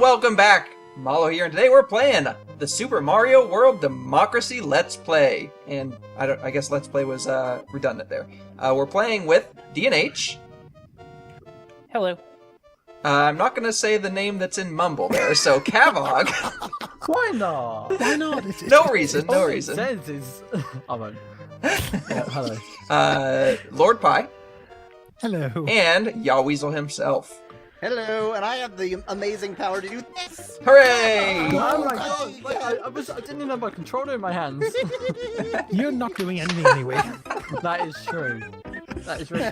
welcome back! Malo here, and today we're playing the Super Mario World Democracy Let's Play. And I guess Let's Play was redundant there. We're playing with DNH. Hello. I'm not going to say the name that's in Mumble there, so Cavog. Why not? Why not? No reason. All it says is... I won't. Yeah, hello. Lord Pie. Hello. And Yaweasel himself. Hello, and I have the amazing power to do this! Hooray! Oh my god! Like, I didn't even have my controller in my hands. You're not doing anything anyway. That is true. That is really...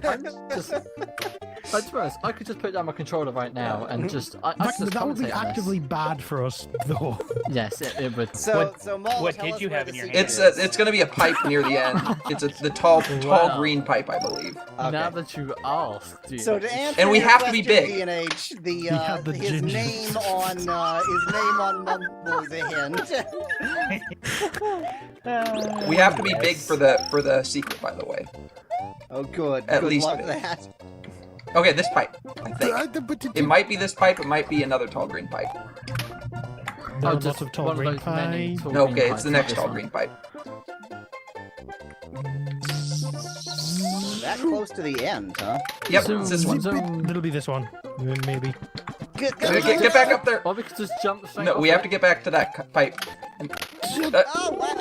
Let's be honest, I could just put down my controller right now and just... That would be actively bad for us, though. Yes, it would. So Maul, what tell did us you where have the in your secret hand? It's going to be a pipe near the end. It's the tall Wow. green pipe, I believe. Okay. Now that you asked, dude. So to answer And we your have to be question, big. DNH, have the his ginger. name on Mumble is a hint. We have to be big for the secret, by the way. Oh, good. At Good least luck big. with that. Okay, this pipe, I think. It might be this pipe, it might be another tall green pipe. There are just lots of tall one of green those many pie. tall No, green okay, pipes, it's the not next this tall one. green pipe. That close to the end, huh? Yep, Zoom, it's this one. zoom. It'll be this one, maybe. Get back up there! Or we could just jump straight No, off we have it. to get back to that pipe. And, Oh, what?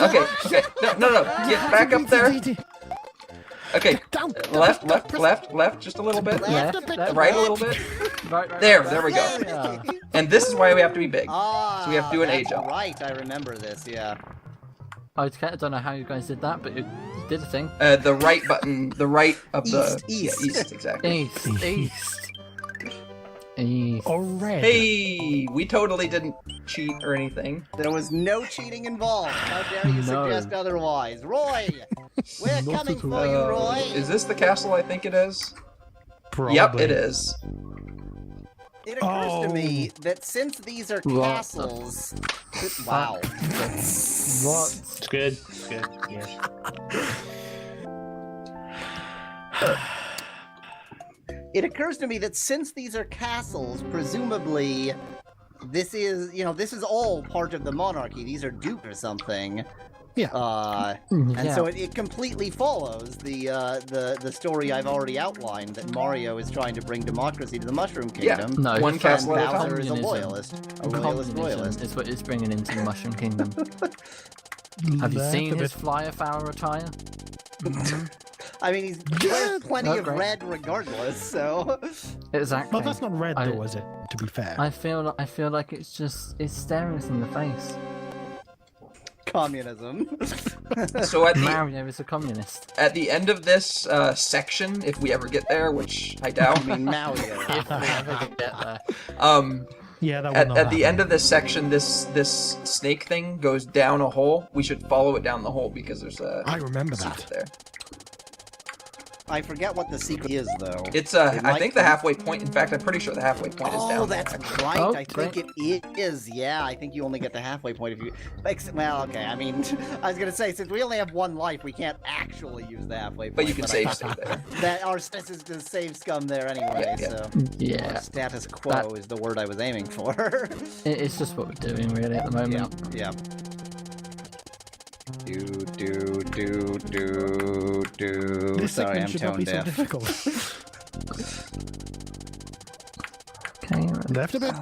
okay. No. Get back up there. Okay, left, just a little bit. Left, left, Right a little bit. Right, There right. we go. Yeah. And this is why we have to be big. Ah, So we have to do an A that's jump. Right, I remember this, yeah. I don't know how you guys did that, but you did a thing. The right button, the right of the... East. Yeah, east, exactly. East. East. Or red. Hey, we totally didn't cheat or anything. There was no cheating involved. How dare you No. suggest otherwise? Roy! We're Not coming at for all. you, Roy! Is this the castle I think it is? Probably. Yep, it is. It occurs to me that since these are castles... Wow. What? It's good. It's good. Yes. It occurs to me that since these are castles, presumably this is all part of the monarchy. These are duped or something. Yeah. And so it completely follows the story I've already outlined, that Mario is trying to bring democracy to the Mushroom Yeah. Kingdom. No, One he's castle trying- at a time. Bowser is a Communism. loyalist. A loyalist Communism royalist. is what it's bringing into the Mushroom Kingdom. Have you That's seen a his bit- flyer foul attire? I mean, he's wears plenty Not of great. red regardless, so... Exactly. Well, that's not red, though, is it? To be fair. I feel like it's staring us in the face. Communism. So Mario is a communist. at the end of this section, if we ever get there, which I doubt, I mean, Mario. If we ever get there. Yeah, that will at the end of this section, this snake thing goes down a hole. We should follow it down the hole because there's a I remember secret that. there. I forget what the secret is, though. It's It I might think the be- halfway point. In fact, I'm pretty sure the halfway point is down. Oh, there, that's actually. right. Oh, I think great. it is. Yeah, I think you only get the halfway point if you. Well, okay. I mean, I was gonna say since we only have one life, we can't actually use the halfway point. But you can I save thought state there. that our status is to save scum there anyway. Yeah, So Yeah, status quo That- is the word I was aiming for. it's just what we're doing really at the moment. yeah. Do. This Sorry, segment I'm should not tone be so deaf. difficult. Okay. Left a bit.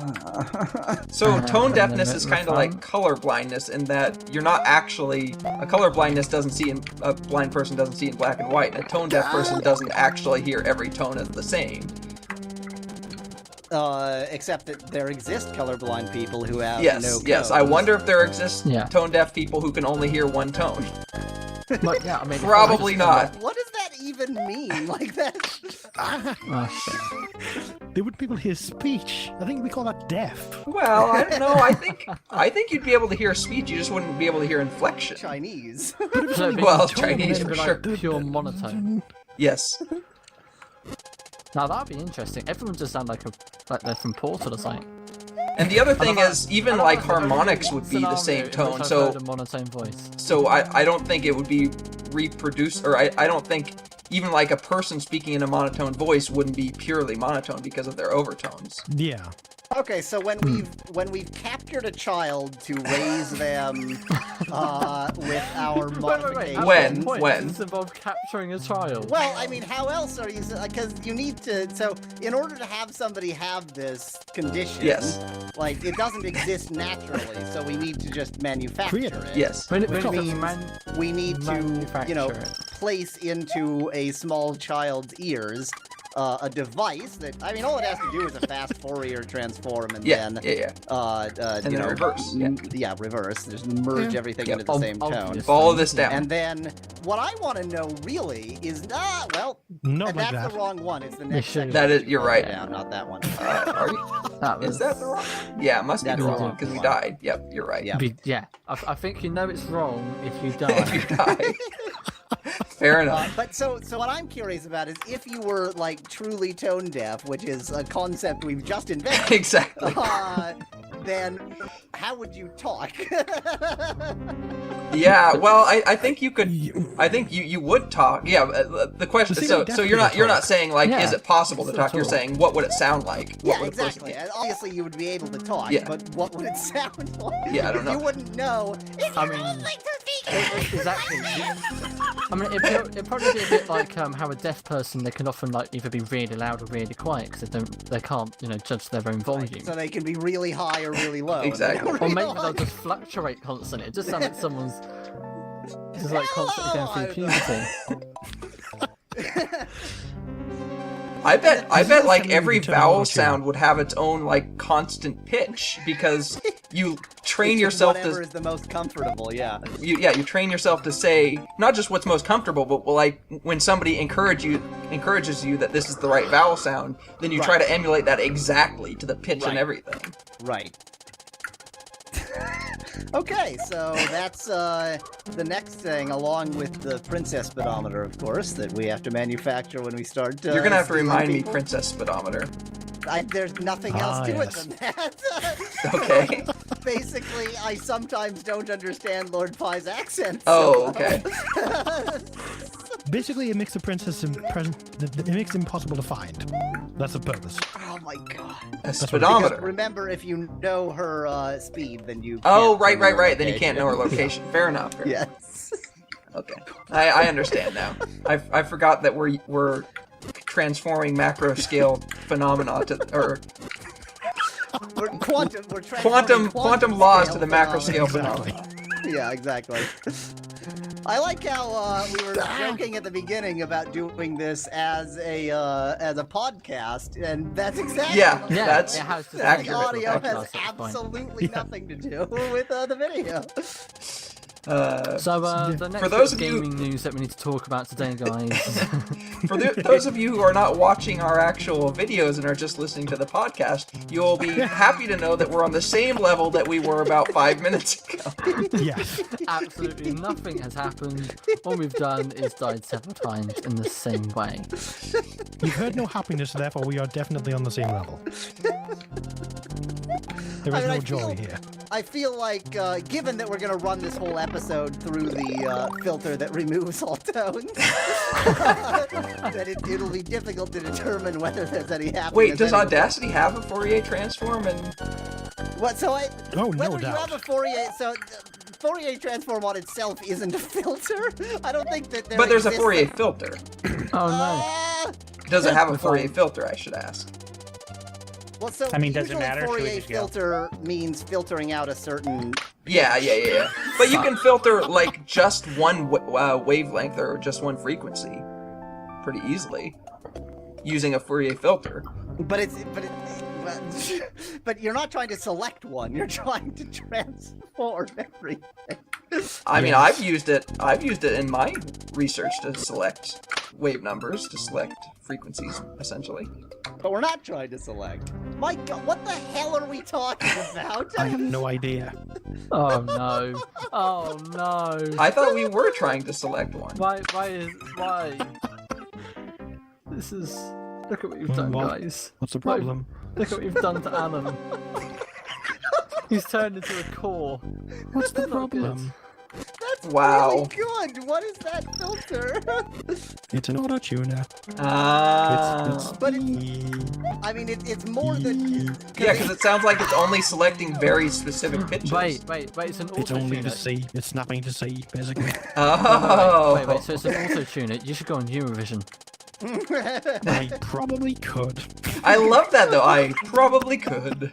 So tone and deafness then is the kind of like color blindness in that you're not actually a color blindness doesn't see in a blind person doesn't see in black and white. And a tone deaf person doesn't actually hear every tone as the same. Except that there exist colorblind people who have no Yes. I codes. wonder if there exist Yeah. tone deaf people who can only hear one tone. But yeah, I mean, Probably not. What does that even mean? Like that? Oh shit. They wouldn't be able to hear speech. I think we call that deaf. Well, I don't know. I think you'd be able to hear speech. You just wouldn't be able to hear inflection. Chinese. So it'd be- Well, tone, Chinese then for it'd be sure. like pure monotone. Yes. Now that'd be interesting. Everyone just sound like they're from Portal or something. And the other thing I don't is, know. even I don't like know if I've ever harmonics seen would be the same scenario in which tone. I've So heard a monotone voice. So I don't think it would be reproduced, or I don't think even like a person speaking in a monotone voice wouldn't be purely monotone because of their overtones. Yeah. Okay, so when we've captured a child to raise them with our modifications. When? Does this involve capturing a child? Well, I mean, how else are you? Because you need to. So, in order to have somebody have this condition, Yes. like it doesn't exist naturally, so we need to just manufacture Create it. it. Yes. When Which it means we need to, manufacture it. place into a small child's ears a device that, I mean, all it has to do is a fast Fourier transform and Yeah. then, Yeah. you then know, reverse, yeah. reverse. Just merge everything Yep. into the same tone. Obviously. Follow this down. And then what I want to know really is Not and like that's that. the wrong one. It's the next Mission. section. That is- you're right. Down, not that one. Are you, That is that the wrong? Yeah, it must be That's the the wrong one wrong because we one. died. Yep, you're right. Yeah. Yeah. I think you know it's wrong if you if die. you die. Fair enough. But so what I'm curious about is if you were like truly tone deaf, which is a concept we've just invented, Exactly. then how would you talk? Yeah. Well, I think you could. I think you would talk. Yeah. The question. See, So definitely you're not talk. saying like Yeah. is it possible to It's talk? You're talk. saying what would it sound like? What Yeah, would a person exactly. do? And obviously, you would be able to talk, Yeah. but what would it sound like? Yeah, I don't know. You wouldn't know. If I you're mean- all like to Exactly. I mean, it'd probably be a bit like how a deaf person, they can often like either be really loud or really quiet because they can't, judge their own volume. So they can be really high or really low. and they Exactly. don't Or maybe they'll realize- just fluctuate constantly. It just sounds like someone's just like constantly going through puberty. I bet like something every you can vowel watch it. sound would have its own like constant pitch because you train It's yourself whatever to is the most comfortable. Yeah. you train yourself to say not just what's most comfortable, but like when somebody encourages you that this is the right vowel sound, then you try Right. to emulate that exactly to the pitch and Right. everything. Right. Okay, so that's the next thing, along with the princess speedometer, of course, that we have to manufacture when we start. You're gonna have to stealing remind me, people. Princess Speedometer. There's nothing else Ah, to yes. it than that. Okay. Basically, I sometimes don't understand Lord Pie's accent. Oh, okay. Basically, it makes the princess it makes it impossible to find. That's the purpose. Oh my god. A what- Because speedometer. remember, if you know her speed, then you. Oh, can't know her right. Then you can't know her location. location. Fair enough. Fair enough. Yes. Okay, I understand now. I forgot that we're transforming macro scale phenomena to or We're transforming quantum laws to scale the macro scale Exactly. phenomena. Yeah, exactly. I like how we were joking at the beginning about doing this as a podcast, and that's exactly Yeah, Yeah, that's it has to be. the accurate. audio Podcast has at this point. absolutely Yeah. nothing to do with the video. So the next For those bit of you- gaming news that we need to talk about today, guys. For those of you who are not watching our actual videos and are just listening to the podcast, you'll be happy to know that we're on the same level that we were about 5 minutes ago. Yes. Absolutely nothing has happened. All we've done is died several times in the same way. You've heard no happiness, therefore we are definitely on the same level. There is I no feel- joy here. I feel like, given that we're going to run this whole episode through the filter that removes all tones, that it'll be difficult to determine whether there's any happiness. Wait, does anywhere. Audacity have a Fourier transform? And What? So Oh, whether no you doubt. have a Fourier, so Fourier transform on itself isn't a filter. I don't think that there. but there's a exists Fourier filter. Oh no. Ah! Does it have a If Fourier I- filter? I should ask. Well, so I mean, does it usually matter? Should we Fourier just go? filter means filtering out a certain. Yeah. But you can filter like just one wavelength or just one frequency pretty easily using a Fourier filter. But you're not trying to select one. You're trying to transform everything. I mean, I've used it in my research to select wave numbers, to select frequencies, essentially. But we're not trying to select. My God, what the hell are we talking about? I have no idea. Oh no. Oh no. I thought we were trying to select one. Why? This is. Look at what you've done, What? guys. What's the problem? Look at what you've done to Alan. He's turned into a core. What's the Not good. problem? That's That's Wow. really good. What is that filter? It's an auto tuner. Ah. But I mean, it's more than. Yeah, because it sounds like it's only selecting very specific pitches. Wait, it's an It's only auto-tuner. to C. It's snapping to C, basically. Oh. Wait, so it's an auto-tuner. You should go on Eurovision. I probably could. I love that though. I probably could.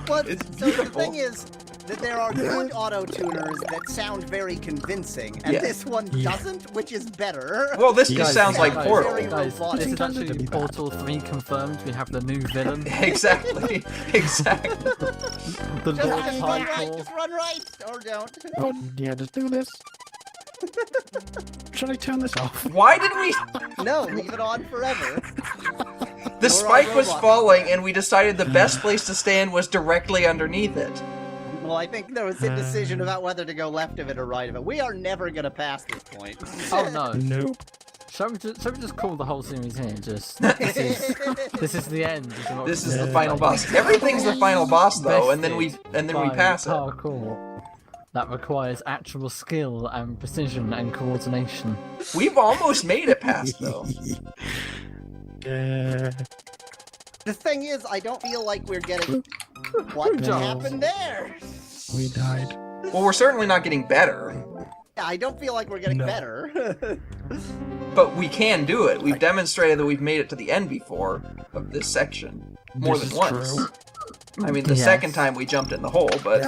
But, It's so the beautiful. thing is that there are good auto tuners that sound very convincing, and Yeah. this one Yeah. doesn't, which is better. Well, this Guys, just sounds like guys, Portal. very Guys, robotic. this is Intended to actually be bad. Portal 3 confirmed. We have the new villain. Exactly. Exactly. The Just Lord run right, Hardcore. just run right, or don't. Oh, yeah, just do this. Should I turn this off? Why did we? No, leave it on forever. The We're spike all was robots. falling, and we decided the best place to stand was directly underneath it. Well, I think there was a decision about whether to go left of it or right of it. We are never gonna pass this point. Oh no. Nope. Shall we just call the whole series here? Just this is the end. This is the final boss. Everything's the final boss though, and then we pass it. Parkour. That requires actual skill and precision and coordination. We've almost made it past though. Yeah. The thing is, I don't feel like we're getting. What job. happened there? We died. Well, we're certainly not getting better, I don't feel like we're getting No. better. but we can do it. We've demonstrated that we've made it to the end before of this section more This than is once. true. I mean, the Yes. second time we jumped in the hole, but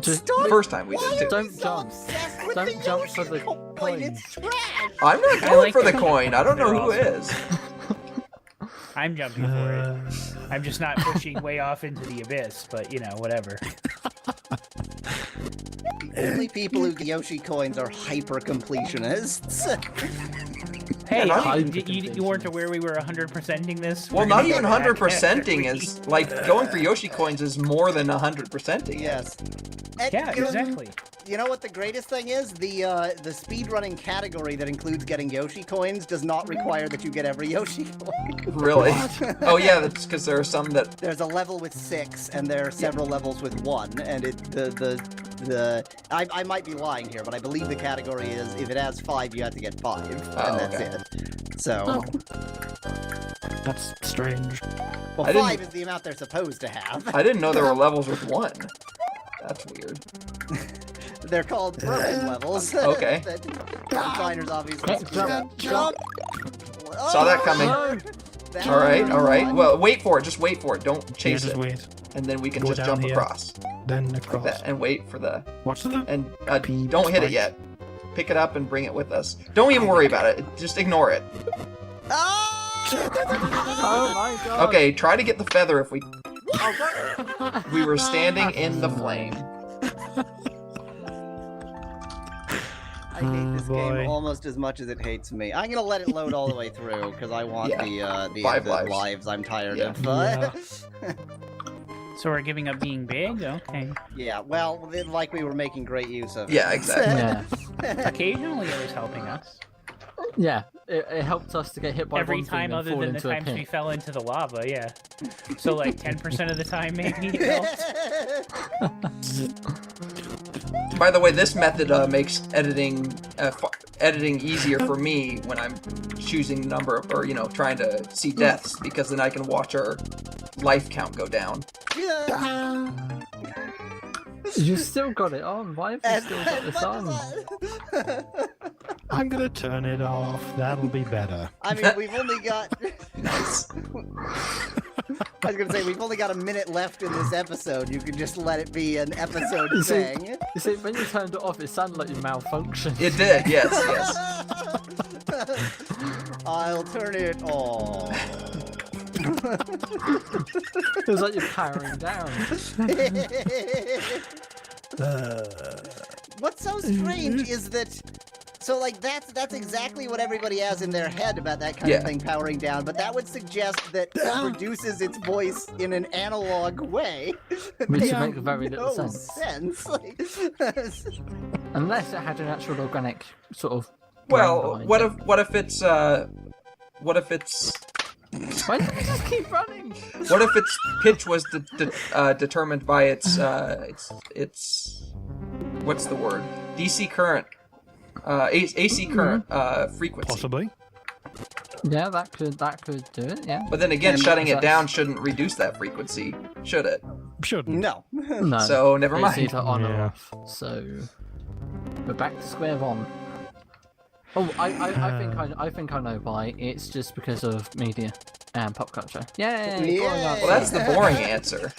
Just the first time we Why did are too. Don't we so jump. obsessed with Don't the jump Yoshi for the coin? coin. It's trash. I'm not I going like for the that. coin. I don't know They're who awesome. is. I'm jumping for it. I'm just not pushing way off into the abyss, but you know, whatever. Only people who get Yoshi coins are hyper completionists. Hey, not you weren't aware we were 100%ing this? Well, We're not gonna even get back 100%ing after is like going for Yoshi coins is more than 100%ing. Yes. And, Yeah, you know- exactly. You know what the greatest thing is? The speedrunning category that includes getting Yoshi coins does not require that you get every Yoshi coin. Really? Oh yeah, that's because there are some that. There's a level with 6, and there are several levels with 1, and I might be lying here, but I believe the category is if it has 5, you have to get 5, Oh, and that's okay. it. So, That's strange. well, I didn't- 5 is the amount they're supposed to have. I didn't know there were levels with 1. That's weird. They're called broken levels. Okay. that designers obviously Jump. Saw that coming. No. That- All right. Well, wait for it. Just wait for it. Don't Yeah, chase just it, wait. and then we can Go just down jump here. across Then like across. that, and wait for the. What's the? And Beep don't hit it spike. yet. Pick it up and bring it with us. Don't even worry about it. Just ignore it. Ah! Oh my god. Okay, try to get the feather if we. We were standing in the flame. I hate this Oh, boy. game almost as much as it hates me. I'm gonna let it load all the way through because I want the 5 lives. lives. I'm tired Yeah. of. So we're giving up being big? Okay. Yeah, well, like we were making great use of. Yeah, exactly. Yeah. Occasionally it was helping us. Yeah. It helped us to get hit by Every one thing time and other fall than the into a times we pit. fell into the lava, yeah. So like 10% of the time maybe it helped. By the way, this method makes editing easier for me when I'm choosing number of, or trying to see deaths, because then I can watch our life count go down. You still got it on. Why have you still got this on? I'm gonna turn it off. That'll be better. I mean, we've only got. Nice. I was gonna say we've only got a minute left in this episode. You can just let it be an episode You see- thing. You see, when you turned it off, it sounded like you malfunctioned. It did. Yes. I'll turn it off. It was like you're powering down. What's so strange is that. So like that's exactly what everybody has in their head about that kind of Yeah. thing powering down, but that would suggest that it produces its voice in an analog way. Which Makes would make very little no sense. Like, Unless it had an actual organic sort of. Well, brain what behind if it's it. Why don't you just keep running? what if its pitch was determined by its what's the word? DC current, AC current frequency. Possibly. Yeah, that could do it. Yeah. But then again, And shutting it that's- down shouldn't reduce that frequency, should it? Shouldn't. No. No. So never It's mind. either on or Yeah. off. So we're back to square one. Oh, I think I know why. It's just because of media and pop culture. Yay! growing up. Well, that's the boring answer.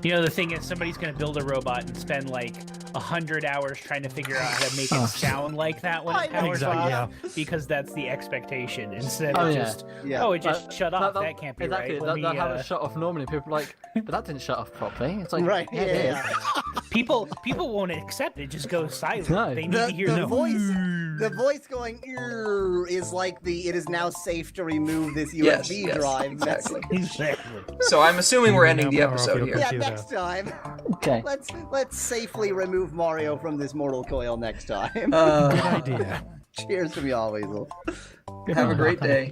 You know, the thing is, somebody's going to build a robot and spend like 100 hours trying to figure out how to make it sound like that when it powers Exactly, off, because that's the expectation. Instead Oh, of yeah. just, Yeah. oh, it just shut off. That- That can't be exactly. right. Let me, They'll have it shut off normally. People are like, but that didn't shut off properly. It's like, Right, yeah, it yeah. is. people won't accept it. Just goes silent. No. They need to hear The the voice going "Err" is like it is now safe to remove this USB Yes, drive. exactly. Exactly. So I'm assuming we're ending the Now power off episode your here. Yeah, Computer. next time. Okay. Let's safely remove Mario from this mortal coil next time. Good idea. Cheers from y'all, Weasel. Have a great day.